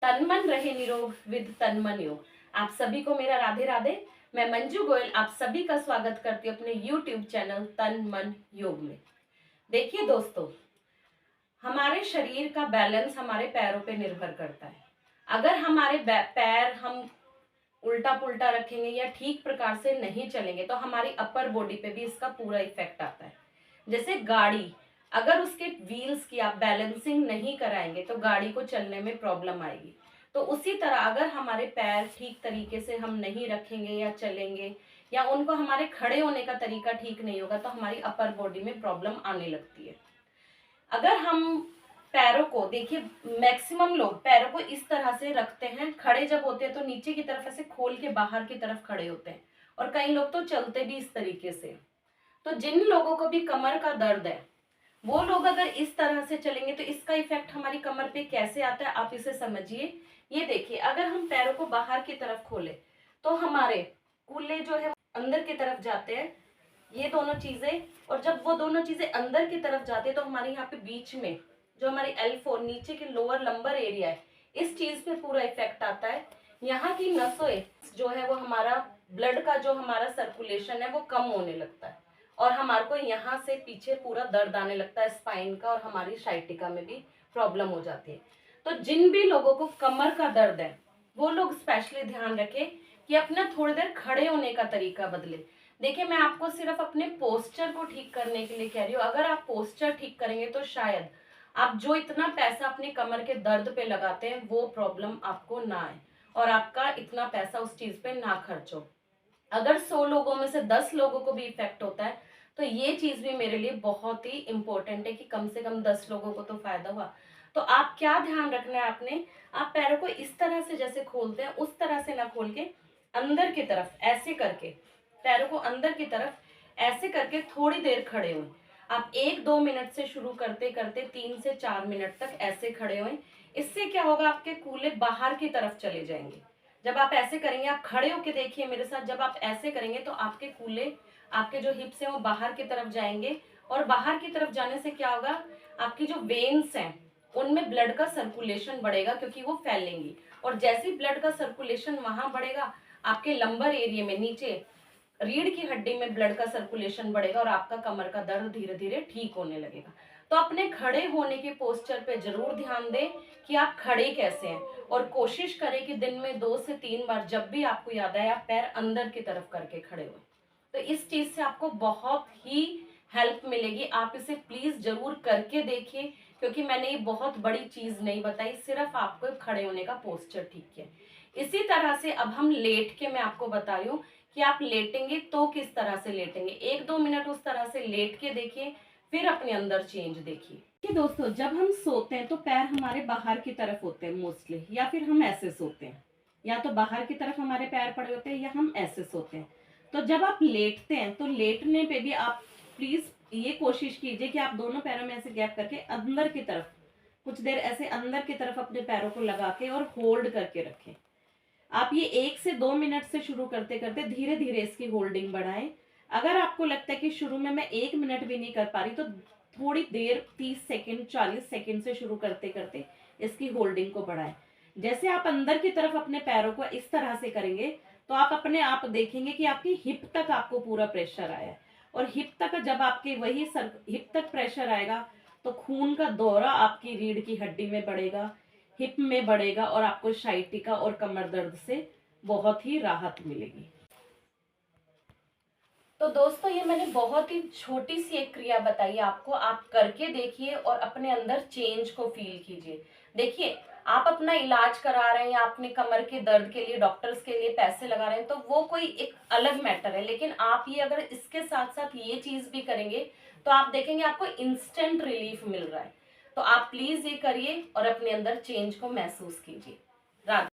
तन मन रहे निरोग विद तन मन योग। आप सभी को मेरा राधे राधे। मैं मंजू गोयल आप सभी का स्वागत करती हूँ अपने YouTube चैनल तन मन योग में। देखिए दोस्तों, हमारे शरीर का बैलेंस हमारे पैरों पे निर्भर करता है। अगर हमारे पैर हम उल्टा पुल्टा रखेंगे या ठीक प्रकार से नहीं चलेंगे तो हमारी अपर बॉडी पे भी इसका पूरा इफेक्ट आता है। जैसे गाड़ी, अगर उसके व्हील्स की आप बैलेंसिंग नहीं कराएंगे तो गाड़ी को चलने में प्रॉब्लम आएगी। तो उसी तरह अगर हमारे पैर ठीक तरीके से हम नहीं रखेंगे या चलेंगे या उनको हमारे खड़े होने का तरीका ठीक नहीं होगा तो हमारी अपर बॉडी में प्रॉब्लम आने लगती है। अगर हम पैरों को देखिए, मैक्सिमम लोग पैरों को इस तरह से रखते हैं, खड़े जब होते हैं तो नीचे की तरफ ऐसे खोल के बाहर की तरफ खड़े होते हैं, और कई लोग तो चलते भी इस तरीके से। तो जिन लोगों को भी कमर का दर्द है वो लोग अगर इस तरह से चलेंगे तो इसका इफेक्ट हमारी कमर पे कैसे आता है आप इसे समझिए। ये देखिए, अगर हम पैरों को बाहर की तरफ खोले तो हमारे कूल्हे जो है अंदर की तरफ जाते हैं, ये दोनों चीजें। और जब वो दोनों चीजें अंदर की तरफ जाती है तो हमारे यहाँ पे बीच में जो हमारी L4 नीचे के लोअर लंबर एरिया है, इस चीज पे पूरा इफेक्ट आता है। यहाँ की नसों जो है वो हमारा ब्लड का जो हमारा सर्कुलेशन है वो कम होने लगता है, और हमारे को यहाँ से पीछे पूरा दर्द आने लगता है स्पाइन का, और हमारी साइटिका में भी प्रॉब्लम हो जाती है। तो जिन भी लोगों को कमर का दर्द है वो लोग स्पेशली ध्यान रखें कि अपना थोड़ी देर खड़े होने का तरीका बदले। देखिए, मैं आपको सिर्फ अपने पोस्चर को ठीक करने के लिए कह रही हूँ। अगर आप पोस्चर ठीक करेंगे तो शायद आप जो इतना पैसा अपने कमर के दर्द पे लगाते हैं वो प्रॉब्लम आपको ना आए और आपका इतना पैसा उस चीज पे ना खर्च हो। अगर 100 लोगों में से 10 लोगों को भी इफेक्ट होता है तो ये चीज भी मेरे लिए बहुत ही इंपॉर्टेंट है कि कम से कम 10 लोगों को तो फायदा हुआ। तो आप क्या ध्यान रखना है आपने, आप पैरों को इस तरह से जैसे खोलते हैं उस तरह से ना खोल के अंदर की तरफ ऐसे करके, पैरों को अंदर की तरफ ऐसे करके थोड़ी देर खड़े हुए। आप 1-2 मिनट से शुरू करते करते 3 से 4 मिनट तक ऐसे खड़े हुए। इससे क्या होगा, आपके कूल्हे बाहर की तरफ चले जाएंगे। जब आप ऐसे करेंगे, आप खड़े होके देखिए मेरे साथ, जब आप ऐसे करेंगे तो आपके कूल्हे, आपके जो हिप्स हैं वो बाहर की तरफ जाएंगे, और बाहर की तरफ जाने से क्या होगा, आपकी जो वेन्स हैं उनमें ब्लड का सर्कुलेशन बढ़ेगा क्योंकि वो फैलेंगी, और जैसे ही ब्लड का सर्कुलेशन वहां बढ़ेगा आपके लंबर एरिया में नीचे रीढ़ की हड्डी में ब्लड का सर्कुलेशन बढ़ेगा और आपका कमर का दर्द धीरे धीरे ठीक होने लगेगा। तो अपने खड़े होने के पोस्चर पे जरूर ध्यान दें कि आप खड़े कैसे हैं, और कोशिश करें कि दिन में 2 से 3 बार जब भी आपको याद आए आप पैर अंदर की तरफ करके खड़े हो। तो इस चीज से आपको बहुत ही हेल्प मिलेगी। आप इसे प्लीज जरूर करके देखिए, क्योंकि मैंने ये बहुत बड़ी चीज नहीं बताई, सिर्फ आपको खड़े होने का पोस्चर ठीक किया। इसी तरह से अब हम लेट के मैं आपको बता रही हूँ कि आप लेटेंगे तो किस तरह से लेटेंगे। 1-2 मिनट उस तरह से लेट के देखिए, फिर अपने अंदर चेंज देखिए। कि दोस्तों, जब हम सोते हैं तो पैर हमारे बाहर की तरफ होते हैं मोस्टली, या फिर हम ऐसे सोते हैं, या तो बाहर की तरफ हमारे पैर पड़े होते हैं या हम ऐसे सोते हैं। तो जब आप लेटते हैं तो लेटने पे भी आप प्लीज ये कोशिश कीजिए कि आप दोनों पैरों में ऐसे गैप करके अंदर की तरफ कुछ देर ऐसे अंदर की तरफ अपने पैरों को लगा के और होल्ड करके रखें। आप ये 1 से 2 मिनट से शुरू करते करते धीरे धीरे इसकी होल्डिंग बढ़ाएं। अगर आपको लगता है कि शुरू में मैं 1 मिनट भी नहीं कर पा रही तो थोड़ी देर 30 सेकेंड 40 सेकेंड से शुरू करते करते इसकी होल्डिंग को बढ़ाएं। जैसे आप अंदर की तरफ अपने पैरों को इस तरह से करेंगे तो आप अपने आप देखेंगे कि आपकी हिप तक आपको पूरा प्रेशर आया है, और हिप तक जब आपके वही हिप तक प्रेशर आएगा तो खून का दौरा आपकी रीढ़ की हड्डी में बढ़ेगा, हिप में बढ़ेगा, और आपको साइटिका और कमर दर्द से बहुत ही राहत मिलेगी। तो दोस्तों, ये मैंने बहुत ही छोटी सी एक क्रिया बताई आपको, आप करके देखिए और अपने अंदर चेंज को फील कीजिए। देखिए, आप अपना इलाज करा रहे हैं या अपने कमर के दर्द के लिए डॉक्टर्स के लिए पैसे लगा रहे हैं तो वो कोई एक अलग मैटर है, लेकिन आप ये अगर इसके साथ साथ ये चीज भी करेंगे तो आप देखेंगे आपको इंस्टेंट रिलीफ मिल रहा है। तो आप प्लीज ये करिए और अपने अंदर चेंज को महसूस कीजिए। राधे।